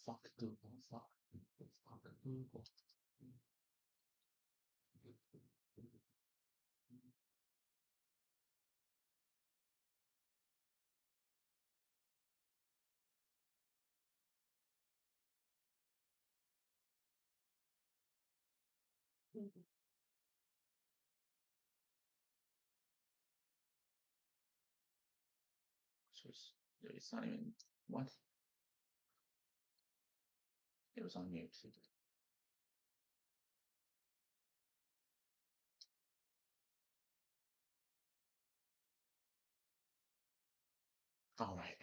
Fuck Google. Fuck. Fuck Google. It's not even what? It was on mute. All right.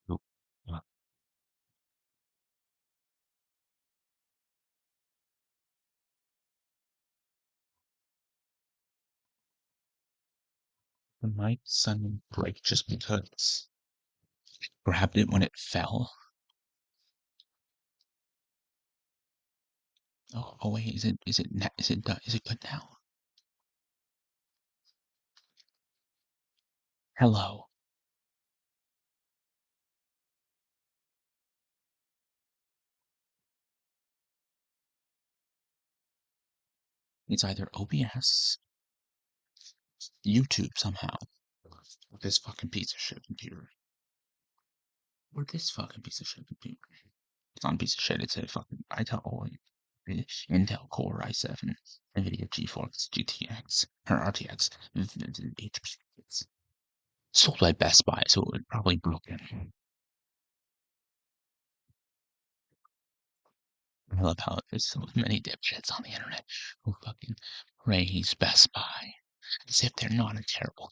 Nope. Uh, The mic suddenly break just because grabbed it when it fell. Oh wait, is it good now? Hello. It's either OBS, YouTube somehow, or this fucking piece of shit computer. Or this fucking piece of shit computer. It's not a piece of shit, it's a fucking Intel Core i7, NVIDIA GeForce GTX, or RTX, HP. Sold by Best Buy, so it would probably broken. I love how there's so many dipshits on the internet who fucking praise Best Buy as if they're not a terrible.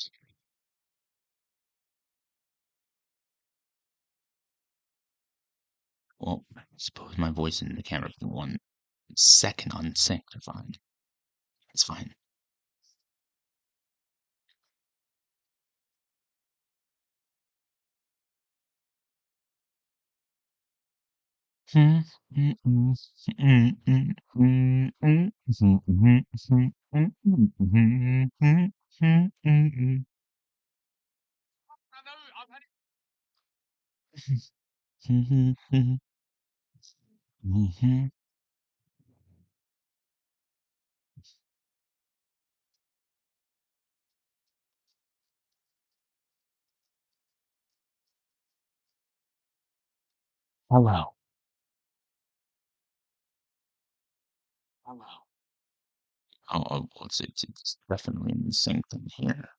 Well, I suppose my voice and the camera for 1 second unsynced are fine. It's fine. Hello. Hello. Oh, well, it's definitely in sync in here.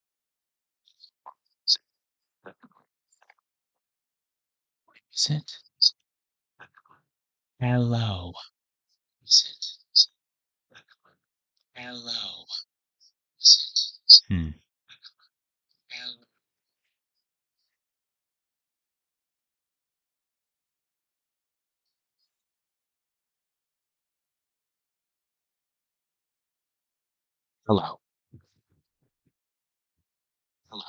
Is it? Hello. Is it? Hello. Hmm. Hello. Hello.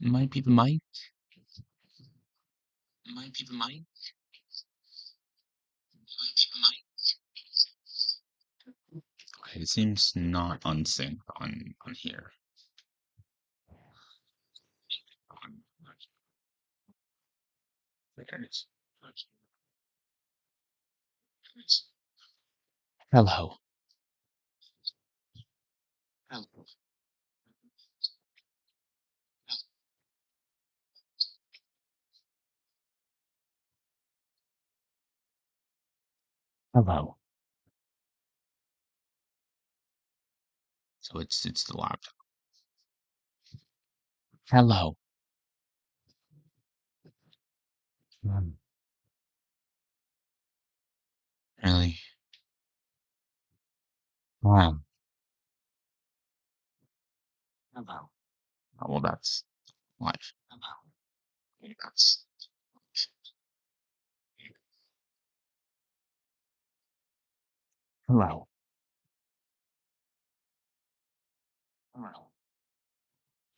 Might be the mic. Might be the mic. Might be the mic. Okay, it seems not unsynced on here. There it is. Hello. Hello. Hello. So it's the laptop. Hello. Really? Wow. Oh, well, that's life. That's hello.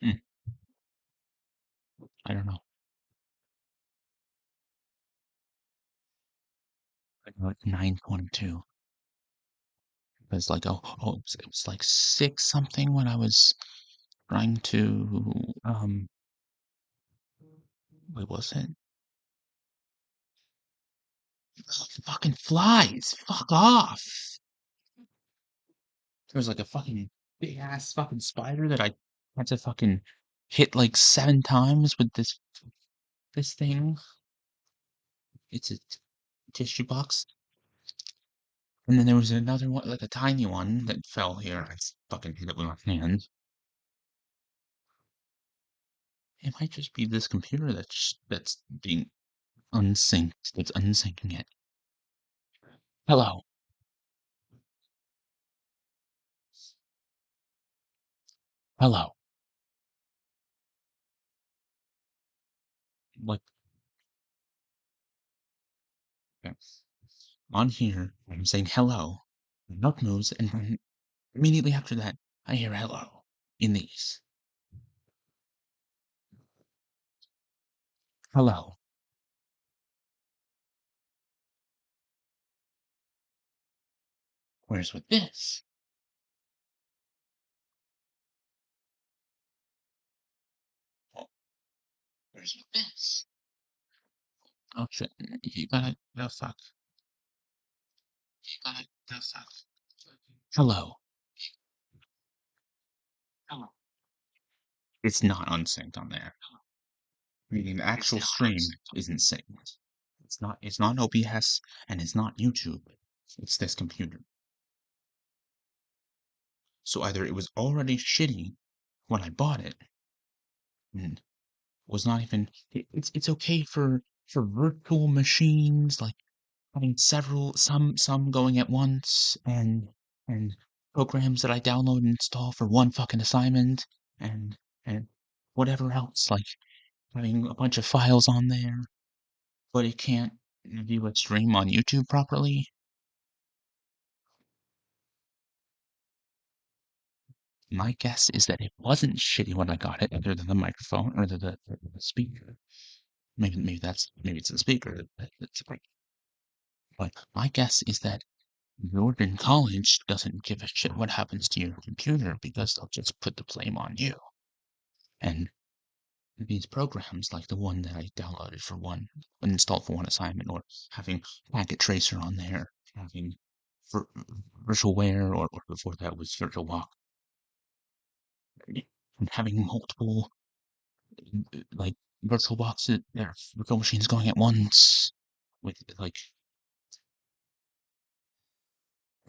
Hmm, I don't know. Like 9:22. It was like it was like 6 something when I was trying to what was it? Oh, fucking flies. Fuck off. There was like a fucking big ass fucking spider that I had to fucking hit like 7 times with this thing. It's a tissue box. And then there was another one, like a tiny one that fell here. I fucking hit it with my hand. It might just be this computer that's being unsynced. That's unsyncing it. Hello. Hello. Like okay. On here, I'm saying hello. My mouth moves, and then immediately after that, I hear hello in these. Hello. Whereas with this, oh, whereas with this, oh shit, you gotta, oh fuck, you gotta, oh fuck. Hello. Hello. It's not unsynced on there. Meaning the actual stream isn't synced. It's not OBS and it's not YouTube. It's this computer. So either it was already shitty when I bought it and was not even it's okay for virtual machines like having several some going at once and programs that I download and install for one fucking assignment and whatever else like having a bunch of files on there, but it can't view a stream on YouTube properly. My guess is that it wasn't shitty when I got it, other than the microphone or the speaker. Maybe it's the speaker that's a break. But my guess is that Northern College doesn't give a shit what happens to your computer because they'll just put the blame on you. And these programs, like the one that I downloaded for one, installed for one assignment, or having Packet Tracer on there, having vir- Virtualware, or before that was VirtualWalk, and having multiple like virtual boxes, virtual machines going at once with like,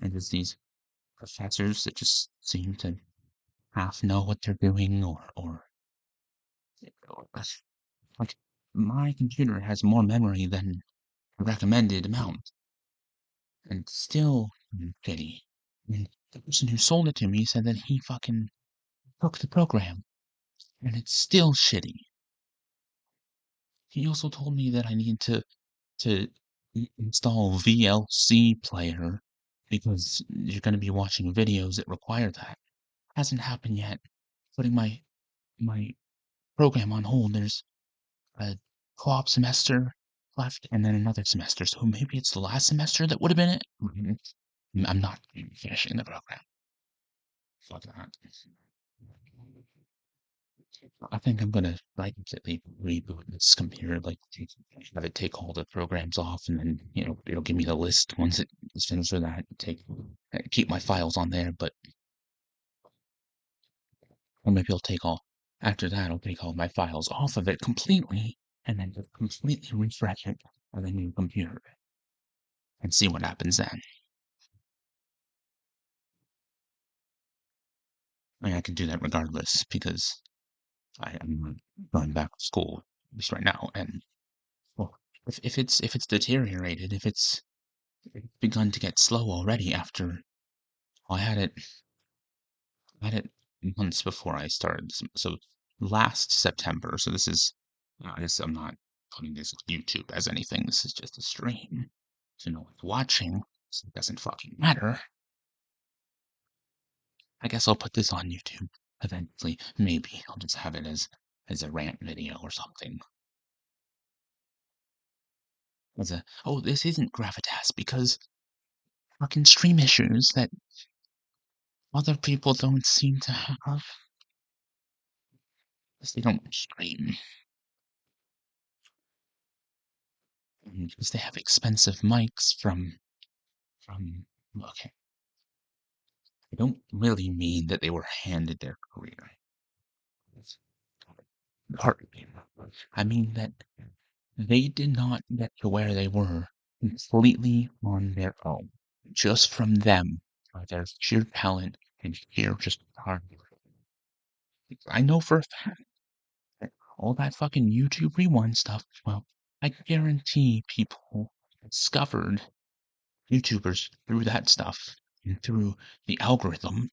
and there's these professors that just seem to half know what they're doing, or like my computer has more memory than the recommended amount, and it's still shitty. And the person who sold it to me said that he fucking took the program, and it's still shitty. He also told me that I need to install VLC player because you're going to be watching videos that require that. Hasn't happened yet. Putting my program on hold. There's a co-op semester left and then another semester. So maybe it's the last semester that would have been it. I'm not finishing the program. Fuck that. I think I'm gonna like completely reboot this computer, like have it take all the programs off, and then it'll give me the list once it's finished with that. Keep my files on there, but or maybe I'll take all after that. I'll take all my files off of it completely, and then just completely refresh it on the new computer and see what happens then. I mean, I can do that regardless because I'm going back to school at least right now, and well, if it's deteriorated, if it's begun to get slow already after I had it months before I started. So last September. So this is, I guess I'm not putting this YouTube as anything. This is just a stream. So no one's watching. So it doesn't fucking matter. I guess I'll put this on YouTube eventually. Maybe I'll just have it as a rant video or something. Oh, this isn't Gravitas because fucking stream issues that other people don't seem to have. Because they don't stream. Because they have expensive mics okay. I don't really mean that they were handed their career. Partly. I mean that they did not get to where they were completely on their own. Just from them, by their sheer talent and sheer just hard work. I know for a fact that all that fucking YouTube rewind stuff, well, I guarantee people discovered YouTubers through that stuff and through the algorithm,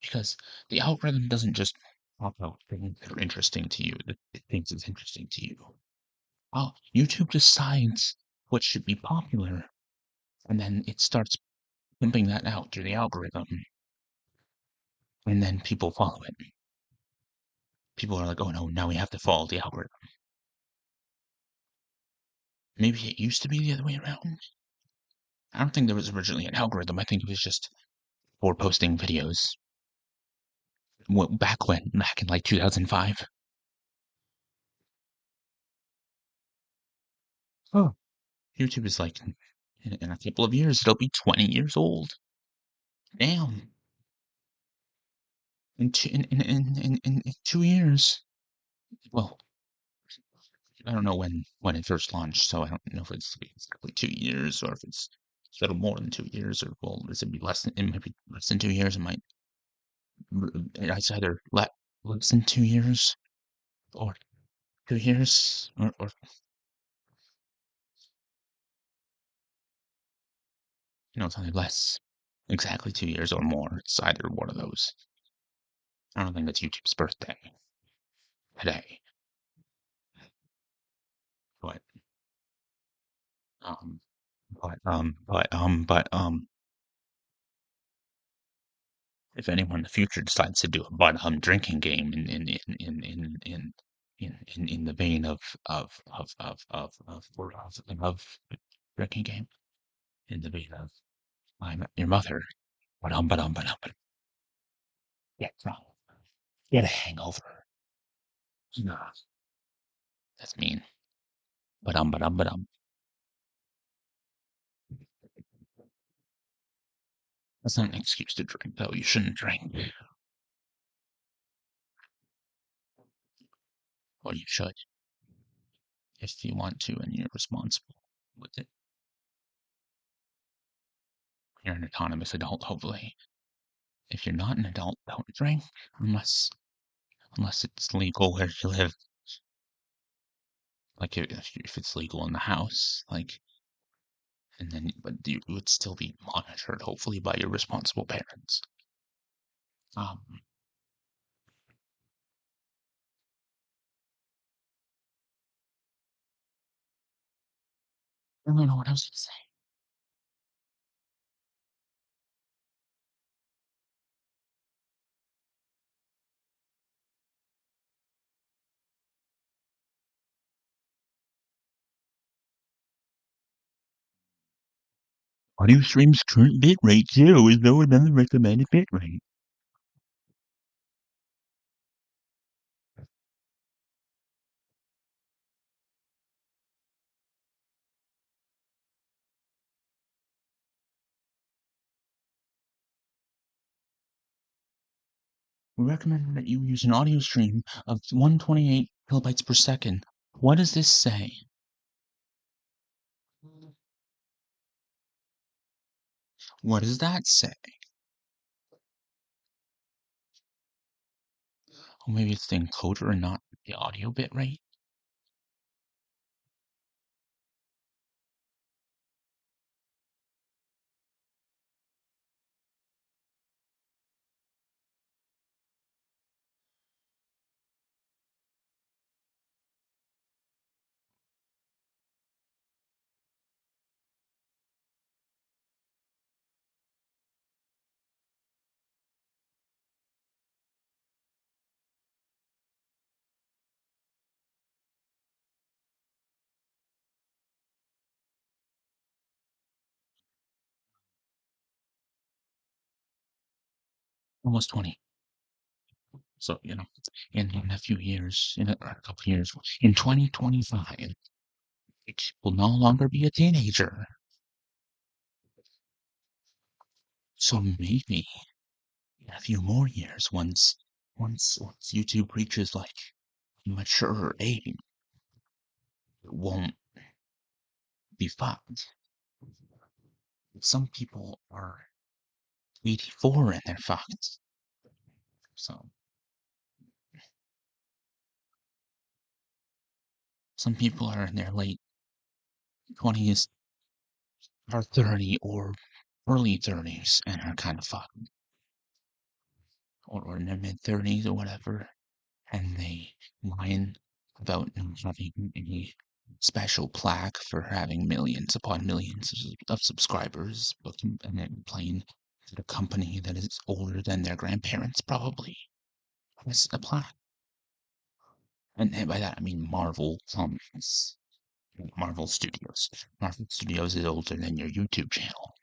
because the algorithm doesn't just pop out things that are interesting to you, that it thinks is interesting to you. Well, YouTube decides what should be popular, and then it starts pumping that out through the algorithm, and then people follow it. People are like, oh no, now we have to follow the algorithm. Maybe it used to be the other way around. I don't think there was originally an algorithm. I think it was just for posting videos. Back when? Back in like 2005. Oh, YouTube is like, in a couple of years, it'll be 20 years old. Damn. In 2 years. Well, I don't know when it first launched, so I don't know if it's exactly 2 years or if it's a little more than 2 years, or well, it be less than, it might be less than 2 years. It might, it's either less than 2 years or 2 years, or it's either less, exactly 2 years or more. It's either one of those. I don't think it's YouTube's birthday today, but um, if anyone in the future decides to do a drinking game in the vein of drinking game, in the vein of I Met Your Mother, but get drunk, get a hangover. Nah, that's mean. But that's not an excuse to drink, though. You shouldn't drink. Well, you should if you want to and you're responsible with it. You're an autonomous adult, hopefully. If you're not an adult, don't drink unless it's legal where you live. Like if it's legal in the house, like, and then but you would still be monitored, hopefully, by your responsible parents. Um, I don't know what else to say. Audio stream's current bitrate 0 is lower than the recommended bitrate. We recommend that you use an audio stream of 128 kilobytes per second. What does this say? What does that say? Or maybe it's the encoder and not the audio bitrate? almost 20. So, in a few years, in a couple years, in 2025, it will no longer be a teenager. So maybe in a few more years, once YouTube reaches like mature age, it won't be fucked. Some people are 84 and they're fucked. So some people are in their late 20s or 30 or early 30s and are kind of fucked. Or in their mid 30s or whatever. And they whine about not having any special plaque for having millions upon millions of subscribers, and then playing at a company that is older than their grandparents probably has a plaque. And by that I mean Marvel Comics, Marvel Studios. Marvel Studios is older than your YouTube channel.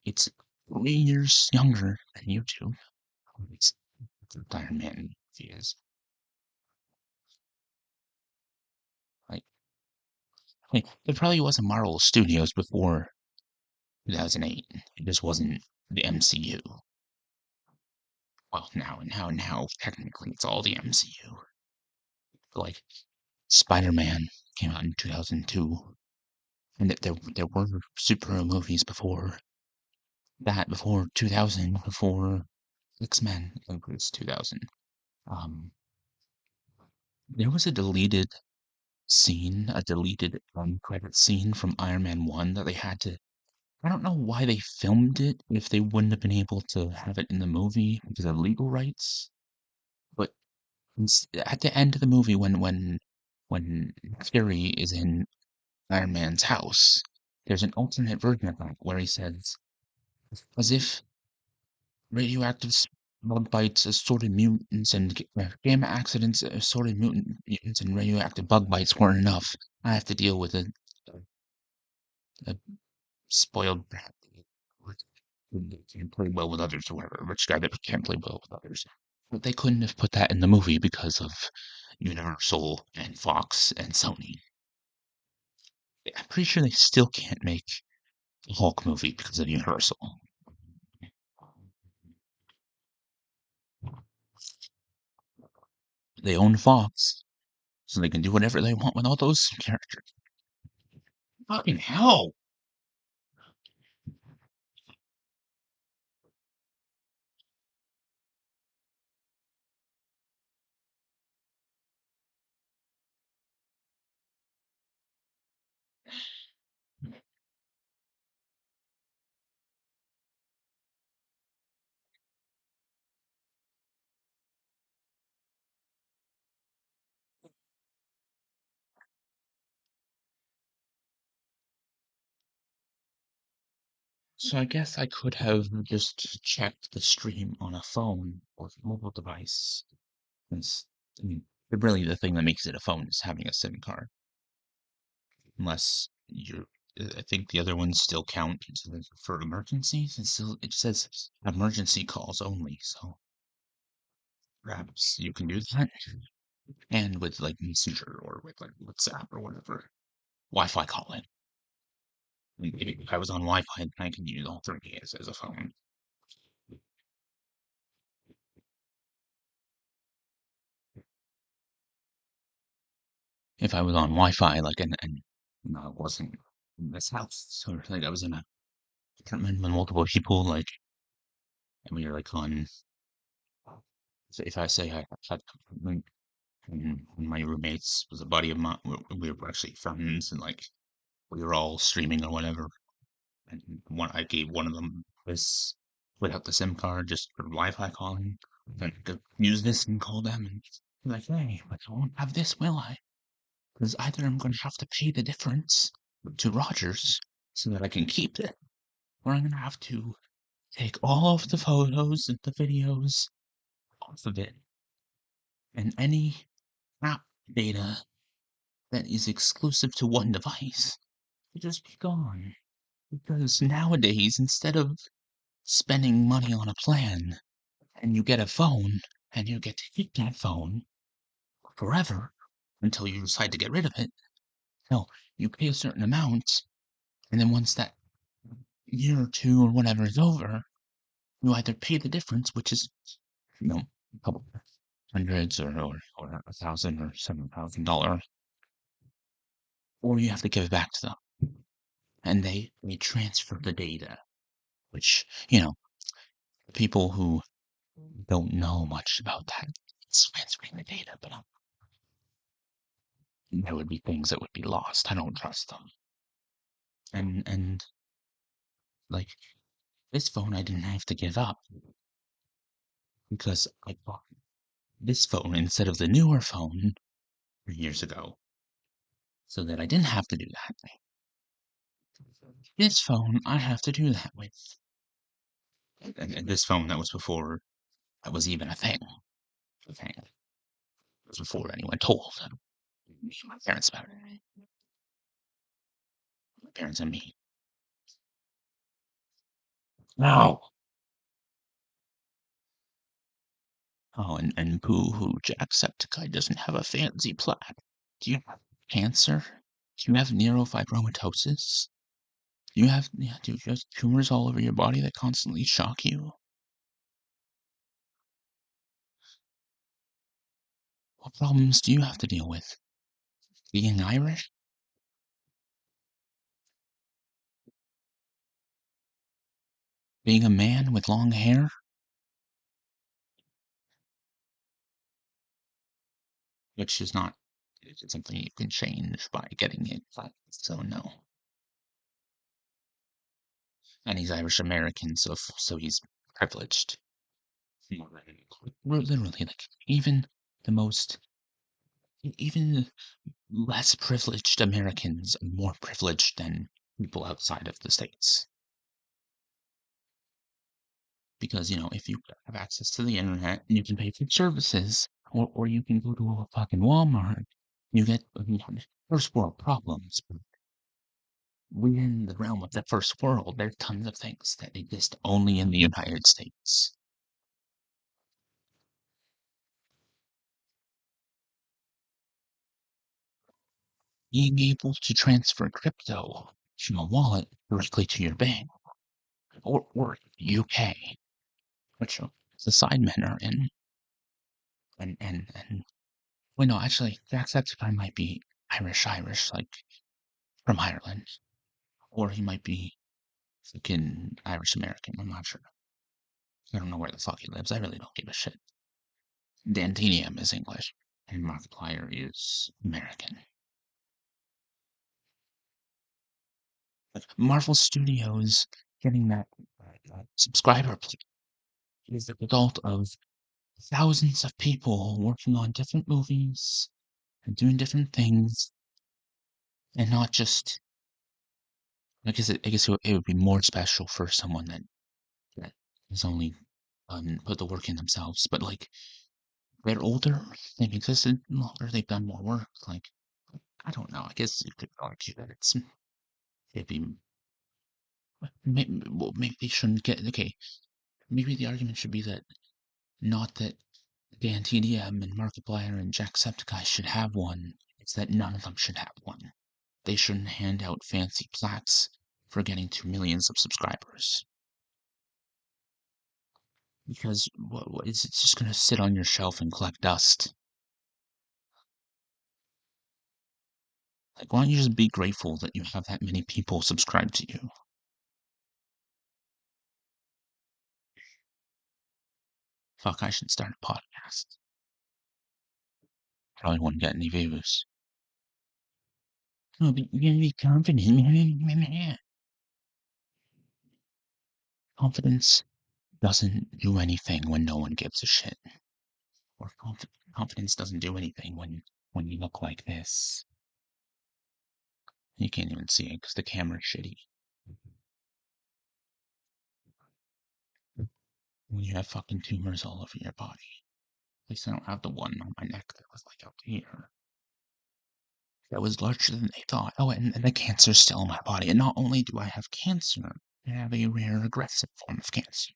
It's 3 years younger than YouTube. It's Iron Man is. Like, there probably was a Marvel Studios before 2008. It just wasn't the MCU. Well, now, technically, it's all the MCU. Like, Spider-Man came out in 2002, and there were superhero movies before that, before 2000, before X-Men. I think it was 2000. Um, there was a deleted scene, a deleted credit scene from Iron Man 1 that they had to. I don't know why they filmed it if they wouldn't have been able to have it in the movie because of legal rights. But at the end of the movie, when Fury is in Iron Man's house, there's an alternate version of that where he says, as if radioactive bug bites, assorted mutants, and gamma accidents, assorted mutants, and radioactive bug bites weren't enough. I have to deal with a spoiled brat that can't play well with others, or whatever, a rich guy that can't play well with others. But they couldn't have put that in the movie because of Universal and Fox and Sony. I'm pretty sure they still can't make a Hulk movie because of Universal. They own Fox, so they can do whatever they want with all those characters. Fucking hell! So I guess I could have just checked the stream on a phone or mobile device. Since, I mean, really the thing that makes it a phone is having a SIM card. Unless you're, I think the other ones still count for emergencies. It says emergency calls only. So perhaps you can do that. And with like Messenger or with like WhatsApp or whatever, Wi-Fi calling. If I was on Wi-Fi, I could use all three as a phone. If I was on Wi-Fi, like, and I wasn't in this house, so like I was in a apartment with multiple people, like, and we were like on. So if I say I had like, and my roommates was a buddy of mine, we were actually friends, and like we were all streaming or whatever. And I gave one of them this without the SIM card, just for Wi-Fi calling. Then I could use this and call them, and be like, hey, but I won't have this, will I? Because either I'm going to have to pay the difference to Rogers so that I can keep it, or I'm going to have to take all of the photos and the videos off of it, and any app data that is exclusive to one device will just be gone. Because nowadays, instead of spending money on a plan, and you get a phone, and you get to keep that phone forever until you decide to get rid of it. No, you pay a certain amount, and then once that year or two or whatever is over, you either pay the difference, which is, a couple hundreds or $1,000 or $7,000, or you have to give it back to them. And they transfer the data, which, people who don't know much about that, it's transferring the data, but there would be things that would be lost. I don't trust them. And like this phone I didn't have to give up because I bought this phone instead of the newer phone years ago, so that I didn't have to do that. This phone I have to do that with. And this phone that was before that was even a thing. A thing. It was before anyone told my parents about it. My parents and me. No. Oh, and boo-hoo, Jacksepticeye doesn't have a fancy plaque. Do you have cancer? Do you have neurofibromatosis? Do you have tumors all over your body that constantly shock you? What problems do you have to deal with? Being Irish? Being a man with long hair? Which is not something you can change by getting it plaque, so no. And he's Irish American, so he's privileged. Literally, like the most, even less privileged Americans are more privileged than people outside of the States. Because, if you have access to the internet, you can pay for services, or you can go to a fucking Walmart, you get first world problems. But within the realm of the first world, there are tons of things that exist only in the United States. Being able to transfer crypto from a wallet directly to your bank, or UK, which the Sidemen are in. And wait, no, actually, Jacksepticeye might be Irish, like from Ireland, or he might be fucking Irish American. I'm not sure. I don't know where the fuck he lives. I really don't give a shit. Dantenium is English, and Markiplier is American. Like Marvel Studios getting that subscriber is the result of thousands of people working on different movies and doing different things, and not just. I guess it would be more special for someone that has only put the work in themselves. But like they're older, they've existed longer, they've done more work. Like I don't know. I guess you could argue that it'd be maybe they shouldn't get okay. Maybe the argument should be that not that Dan TDM and Markiplier and Jacksepticeye should have one. It's that none of them should have one. They shouldn't hand out fancy plaques for getting to millions of subscribers. Because what is it just gonna sit on your shelf and collect dust? Like, why don't you just be grateful that you have that many people subscribe to you? Fuck, I should start a podcast. Probably wouldn't get any views. No, but you gotta be confident. Confidence doesn't do anything when no one gives a shit. Or confidence doesn't do anything when you look like this. You can't even see it because the camera's shitty. When you have fucking tumors all over your body. At least I don't have the one on my neck that was like up here. That was larger than they thought. Oh, and the cancer's still in my body. And not only do I have cancer, have a rare aggressive form of cancer.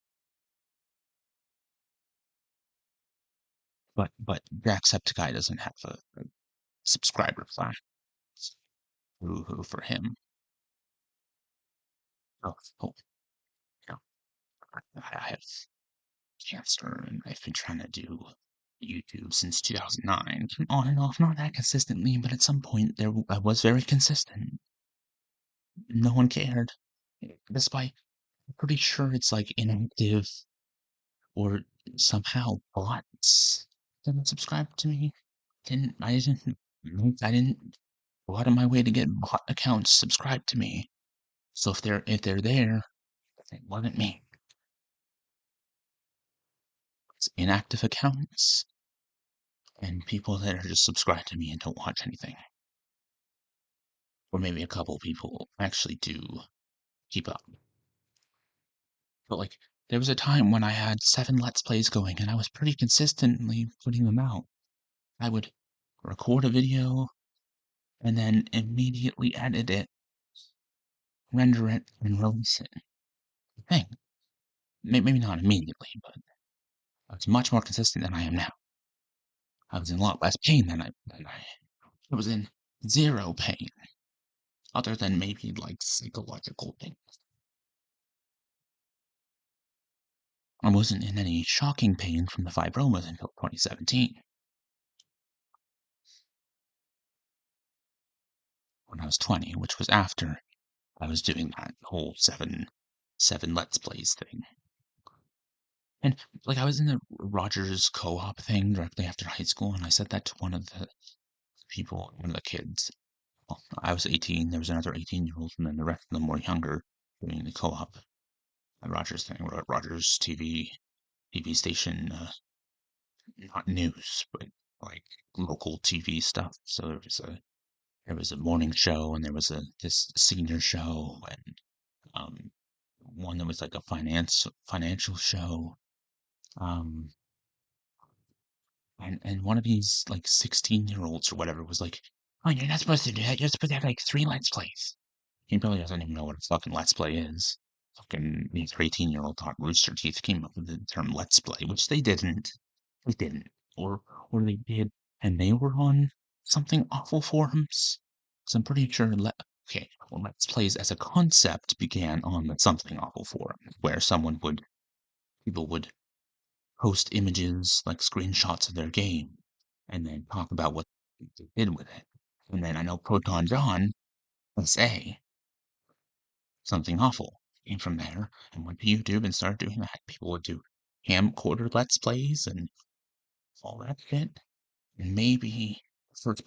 But Jacksepticeye doesn't have a subscriber plan. Woo-hoo for him. Oh, yeah. I have cancer, and I've been trying to do YouTube since 2009, on and off, not that consistently, but at some point I was very consistent. No one cared, despite I'm pretty sure it's like inactive or somehow bots didn't subscribe to me. I didn't go out of my way to get bot accounts subscribed to me. So if they're there, it wasn't me. It's inactive accounts and people that are just subscribed to me and don't watch anything. Or maybe a couple people actually do keep up. But like there was a time when I had 7 Let's Plays going and I was pretty consistently putting them out. I would record a video and then immediately edit it, render it, and release it. Thing. Maybe not immediately, but I was much more consistent than I am now. I was in a lot less pain I was in zero pain, other than maybe like psychological pain. I wasn't in any shocking pain from the fibromas until 2017. When I was 20, which was after I was doing that whole seven Let's Plays thing. And like I was in the Rogers co-op thing directly after high school, and I said that to one of the people, one of the kids. Well, I was 18, there was another 18-year-old, and then the rest of them were younger doing the co-op Rogers thing, Rogers TV station, not news, but like local TV stuff. So there was a morning show, and there was this senior show, and one that was like a financial show. Um, and one of these like 16-year-olds or whatever was like, "Oh, you're not supposed to do that. You're supposed to have like 3 Let's Plays." He probably doesn't even know what a fucking Let's Play is. Fucking these 18-year-old thought Rooster Teeth came up with the term Let's Play, which they didn't. They didn't. Or they did, and they were on something awful forums. So I'm pretty sure okay, well, Let's Plays as a concept began on the Something Awful forum, where people would post images, like screenshots of their game, and then talk about what they did with it. And then I know Proton John, SA, Something Awful, came from there and went to YouTube and started doing that. People would do camcorder Let's Plays and all that shit. And maybe first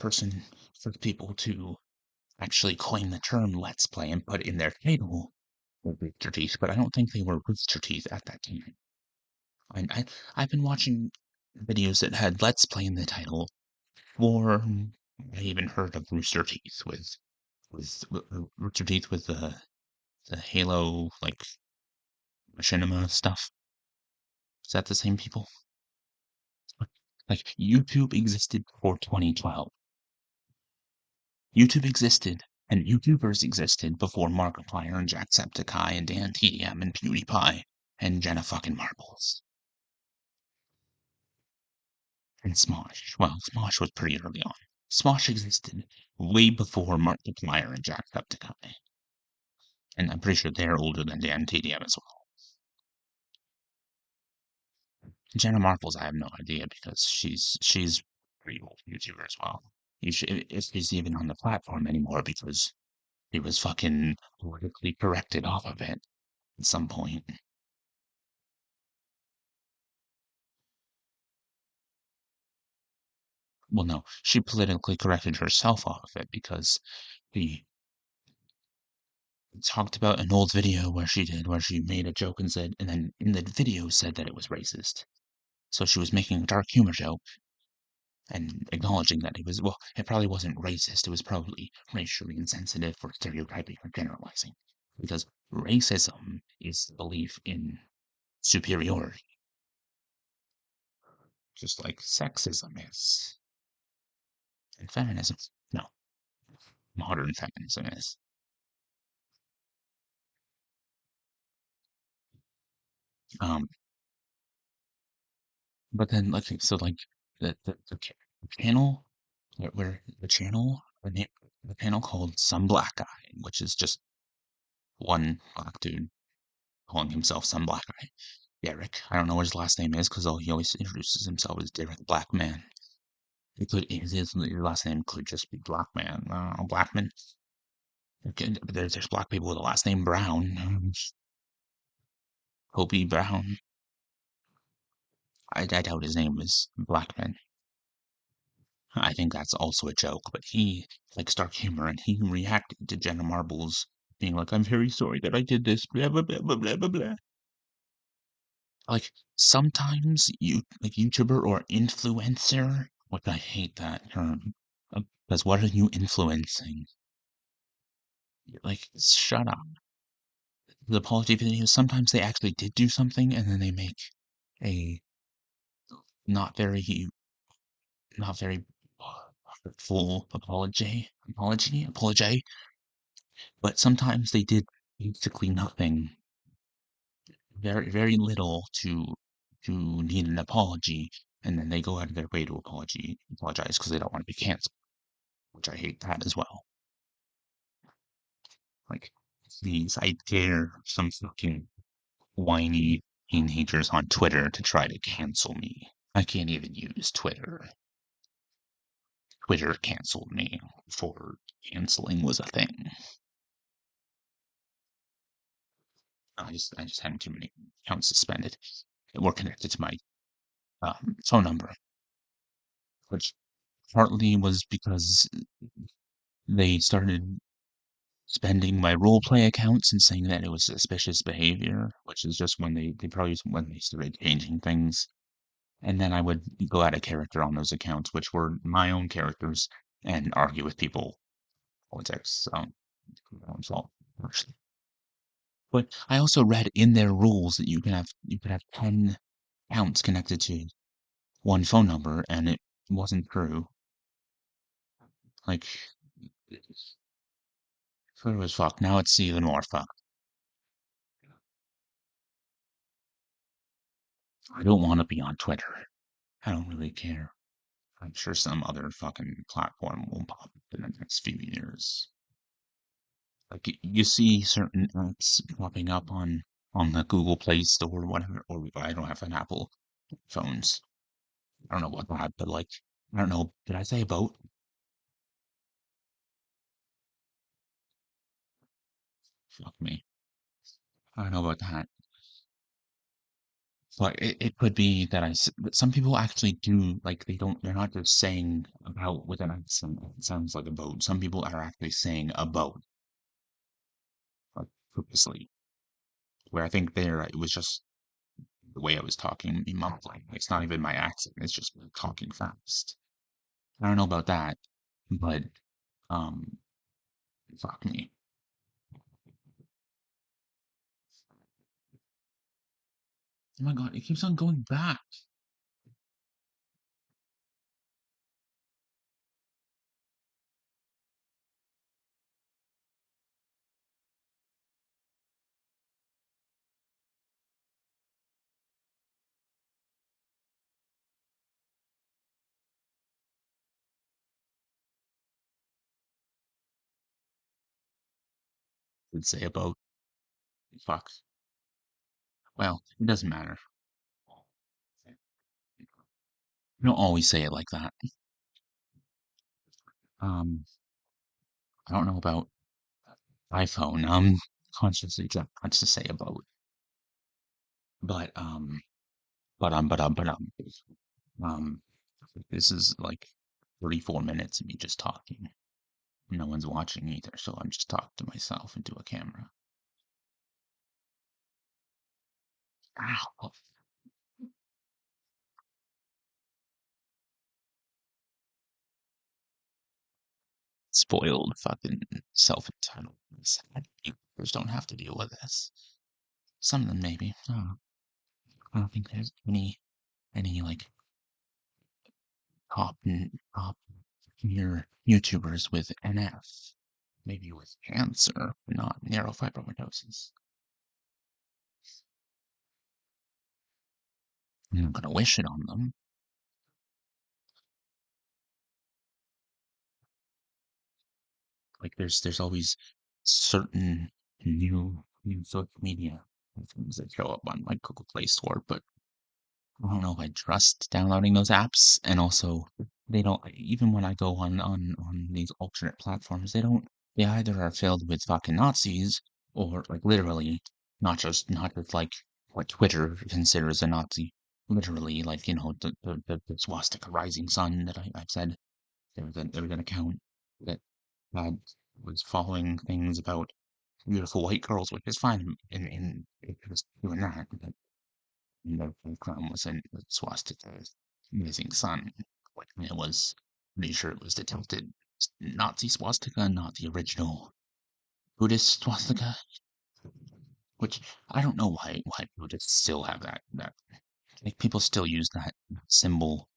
people to actually coin the term Let's Play and put it in their title were Rooster Teeth, but I don't think they were Rooster Teeth at that time. I've been watching videos that had Let's Play in the title for I even heard of Rooster Teeth with Rooster Teeth with the Halo like machinima stuff. Is that the same people? Like YouTube existed before 2012. YouTube existed and YouTubers existed before Markiplier and Jacksepticeye and Dan TDM and PewDiePie and Jenna fucking Marbles. And Smosh. Well, Smosh was pretty early on. Smosh existed way before Markiplier and Jacksepticeye. And I'm pretty sure they're older than Dan TDM as well. Jenna Marbles, I have no idea because she's pretty old YouTuber as well. If she's even on the platform anymore because he was fucking politically corrected off of it at some point. Well, no, she politically corrected herself off of it because she talked about an old video where she made a joke and said, and then in the video said that it was racist. So she was making a dark humor joke and acknowledging that well, it probably wasn't racist. It was probably racially insensitive or stereotyping or generalizing. Because racism is the belief in superiority, just like sexism is. And feminism, no, modern feminism is. Um, but then like the channel where the channel called Some Black Guy, which is just one black dude calling himself Some Black Guy. Derek. I don't know what his last name is because he always introduces himself as Derek Blackman. His last name could just be Blackman. Blackman. Okay, there's black people with the last name Brown. Hobie Brown. I doubt his name is Blackman. I think that's also a joke, but he likes dark humor and he reacted to Jenna Marbles being like, I'm very sorry that I did this, blah, blah, blah, blah, blah, blah, blah. Like, sometimes like YouTuber or influencer, which I hate that term, because what are you influencing? Like, shut up. The apology videos, sometimes they actually did do something and then they make a not very not very full apology, but sometimes they did basically nothing, very little to need an apology, and then they go out of their way to apologize because they don't want to be canceled, which I hate that as well. Like, please, I dare some fucking whiny teenagers on Twitter to try to cancel me. I can't even use Twitter. Twitter canceled me before canceling was a thing. I just had too many accounts suspended that were connected to my phone number, which partly was because they started spending my roleplay accounts and saying that it was suspicious behavior, which is just they probably when they started changing things. And then I would go out of character on those accounts, which were my own characters, and argue with people politics. Fault, actually. But I also read in their rules that you could have 10 accounts connected to one phone number, and it wasn't true. Like, Twitter was fucked. Now it's even more fucked. I don't want to be on Twitter. I don't really care. I'm sure some other fucking platform will pop up in the next few years. Like you see certain apps popping up on the Google Play Store or whatever. Or I don't have an Apple phones. I don't know what that, but like I don't know. Did I say a boat? Fuck me. I don't know about that. But it could be that but some people actually do like they're not just saying about with an accent. It sounds like a boat. Some people are actually saying a boat, like purposely. Where I think there it was just the way I was talking, me mumbling. It's not even my accent. It's just me talking fast. I don't know about that, but um, fuck me. Oh my god, it keeps on going back. Would say about fuck. Well, it doesn't matter. You don't always say it like that. Um, I don't know about iPhone. Consciously trying not to say about, but um, this is like 34 minutes of me just talking. No one's watching either, so I'm just talking to myself into a camera. Ow. Spoiled fucking self-entitled. Sad YouTubers don't have to deal with this. Some of them maybe. I don't think there's any like top tier YouTubers with NF. Maybe with cancer, not neurofibromatosis. I'm not gonna wish it on them. Like there's always certain new social media things that show up on my Google Play Store, but I don't know if I trust downloading those apps. And also, they don't even when I go on these alternate platforms, they either are filled with fucking Nazis or like literally not just like what Twitter considers a Nazi. Literally, like the swastika rising sun that I've said. There was an account that had was following things about beautiful white girls, which is fine in it was doing that. But the background was a swastika amazing sun. Like it was pretty sure it was the tilted Nazi swastika, not the original Buddhist swastika. Which I don't know why Buddhists still have that like people still use that symbol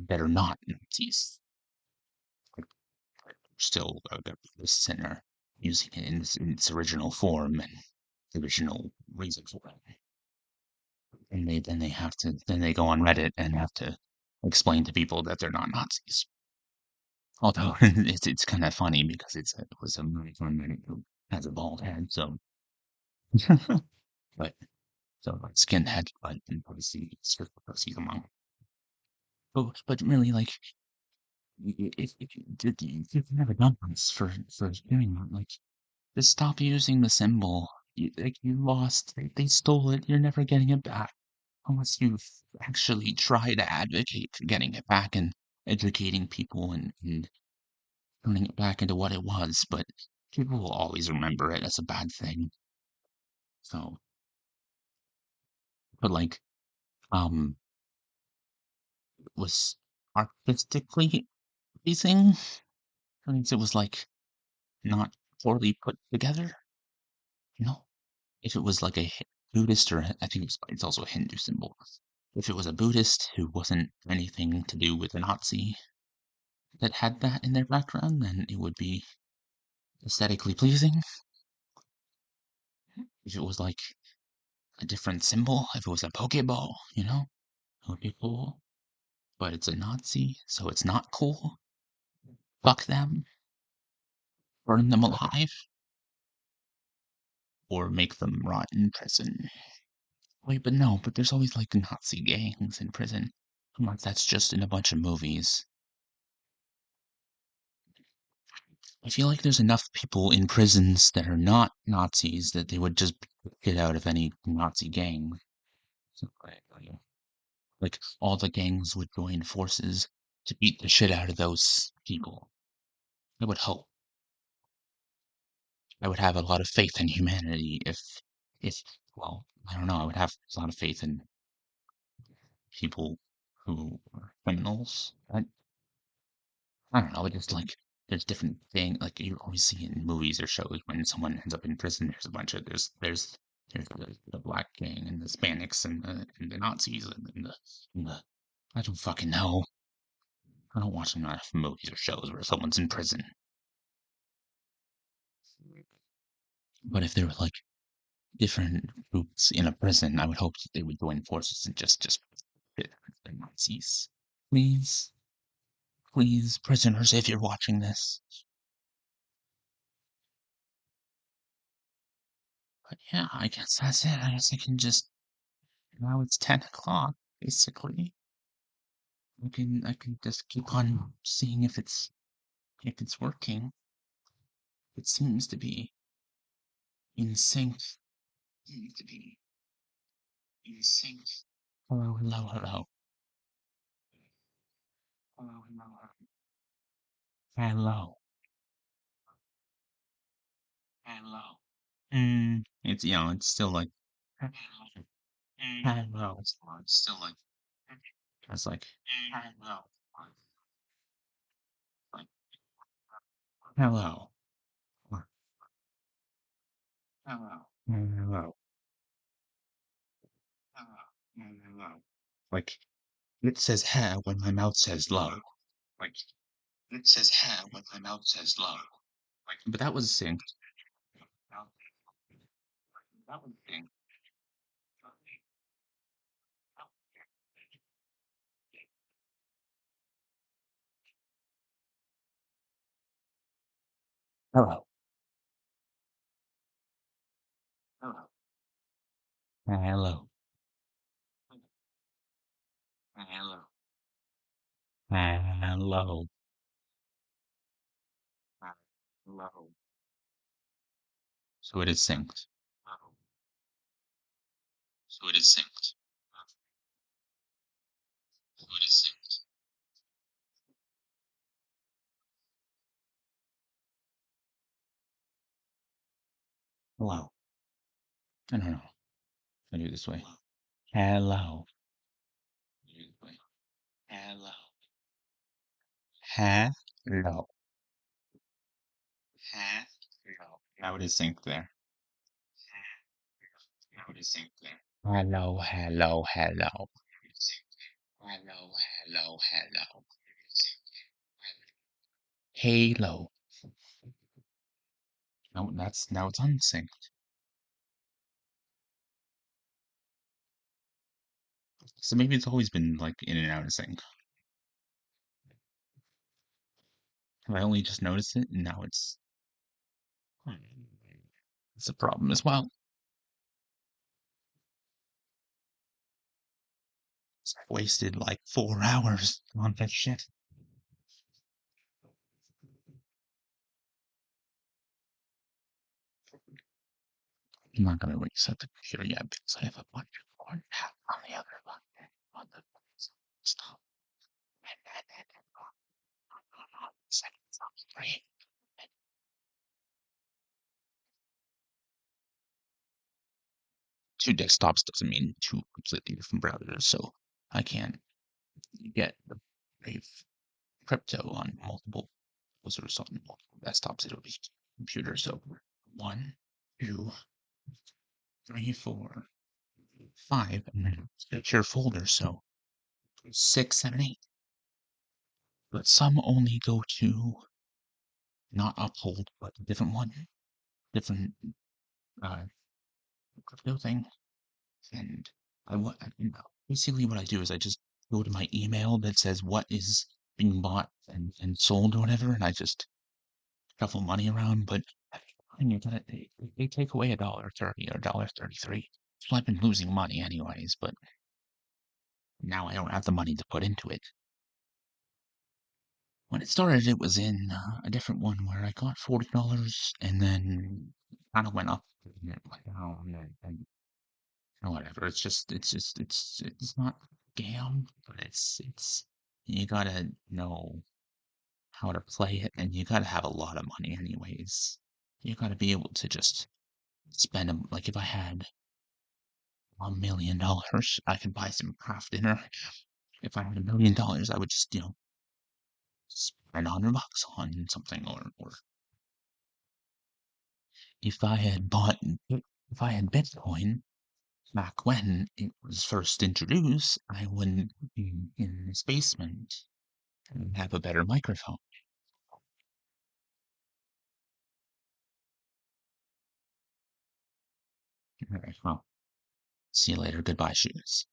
that are not Nazis. Like still the Buddhists and are using it in its original form and the original reason for it. And they have to then they go on Reddit and have to explain to people that they're not Nazis. Although it's kind of funny because it was a movie from Reddit who has a bald head, so but so like skinhead, but obviously it's just because he's a monk. But really, like if you've never done this for doing that, like just stop using the symbol. You lost. They stole it. You're never getting it back unless you actually try to advocate for getting it back and educating people and turning it back into what it was. But people will always remember it as a bad thing. So, but like, was artistically pleasing. I mean, it was like not poorly put together. You know, if it was like a Buddhist or I think it's also a Hindu symbol. If it was a Buddhist who wasn't anything to do with a Nazi that had that in their background, then it would be aesthetically pleasing. If it was like a different symbol, if it was a Pokeball, it would be cool. But it's a Nazi, so it's not cool. Fuck them. Burn them alive. Or make them rot in prison. Wait, but no, but there's always like Nazi gangs in prison. I'm like, that's just in a bunch of movies. I feel like there's enough people in prisons that are not Nazis that they would just get out of any Nazi gang. So, like all the gangs would join forces to beat the shit out of those people. I would hope. I would have a lot of faith in humanity if, well, I don't know, I would have a lot of faith in people who are criminals. I don't know, it just like there's different things like you always see in movies or shows when someone ends up in prison. There's a bunch of there's the black gang and the Hispanics and the Nazis and the I don't fucking know. I don't watch enough movies or shows where someone's in prison. But if there were like different groups in a prison, I would hope that they would join forces and just hit the Nazis. Please, please, prisoners, if you're watching this. But yeah, I guess that's it. I guess I can just now it's 10 o'clock, basically. I can just keep on seeing if it's working. It seems to be in sync. Seems to be in sync. Hello, hello, hello. Hello, hello, hello. Hello. It's it's still like hello. It's still like it's like hello. Like hello. Hello. Hello. Hello. Hello. Like it says ha when my mouth says low. Like it says ha when my mouth says low. Like but that was synced. That was synced. Hello. Hello. Hello. Hello. Hello. Hello. So it is synced. So it is synced. So it is synced. Hello. No. I do it this way. Hello. I do it this way. Hello. Hello. Hello. Now it is synced there. Now it is synced there. Hello. Hello. Hello. Hello. Hello. Hello. Halo. No, now it's unsynced. So maybe it's always been like in and out of sync. I only just noticed it, and now it's a problem as well. So I wasted like 4 hours on that shit. I'm not gonna reset the computer yet because I have a bunch of CoRnHuB on the other one. On the stop. And on second stop three. Two desktops doesn't mean two completely different browsers, so I can't get the Brave crypto on multiple browsers on multiple desktops. It'll be computer. So 1, 2, 3, 4, 5, and then secure folder. So 6, 7, 8. But some only go to not Uphold, but a different one, different uh, crypto thing. And basically what I do is I just go to my email that says what is being bought and sold or whatever, and I just shuffle money around. But and you're gonna they take away $1.30 or $1.33. So I've been losing money anyways, but now I don't have the money to put into it. When it started, it was in a different one where I got $40 and then kind of went up and it went down and whatever. It's not a scam, but it's you gotta know how to play it and you gotta have a lot of money anyways. You gotta be able to just spend them. Like if I had $1 million, I could buy some craft dinner. If I had $1 million, I would just, spend $100 on something or if I had bought if I had Bitcoin back when it was first introduced, I wouldn't be in this basement and have a better microphone. All right, well, see you later. Goodbye, shoes.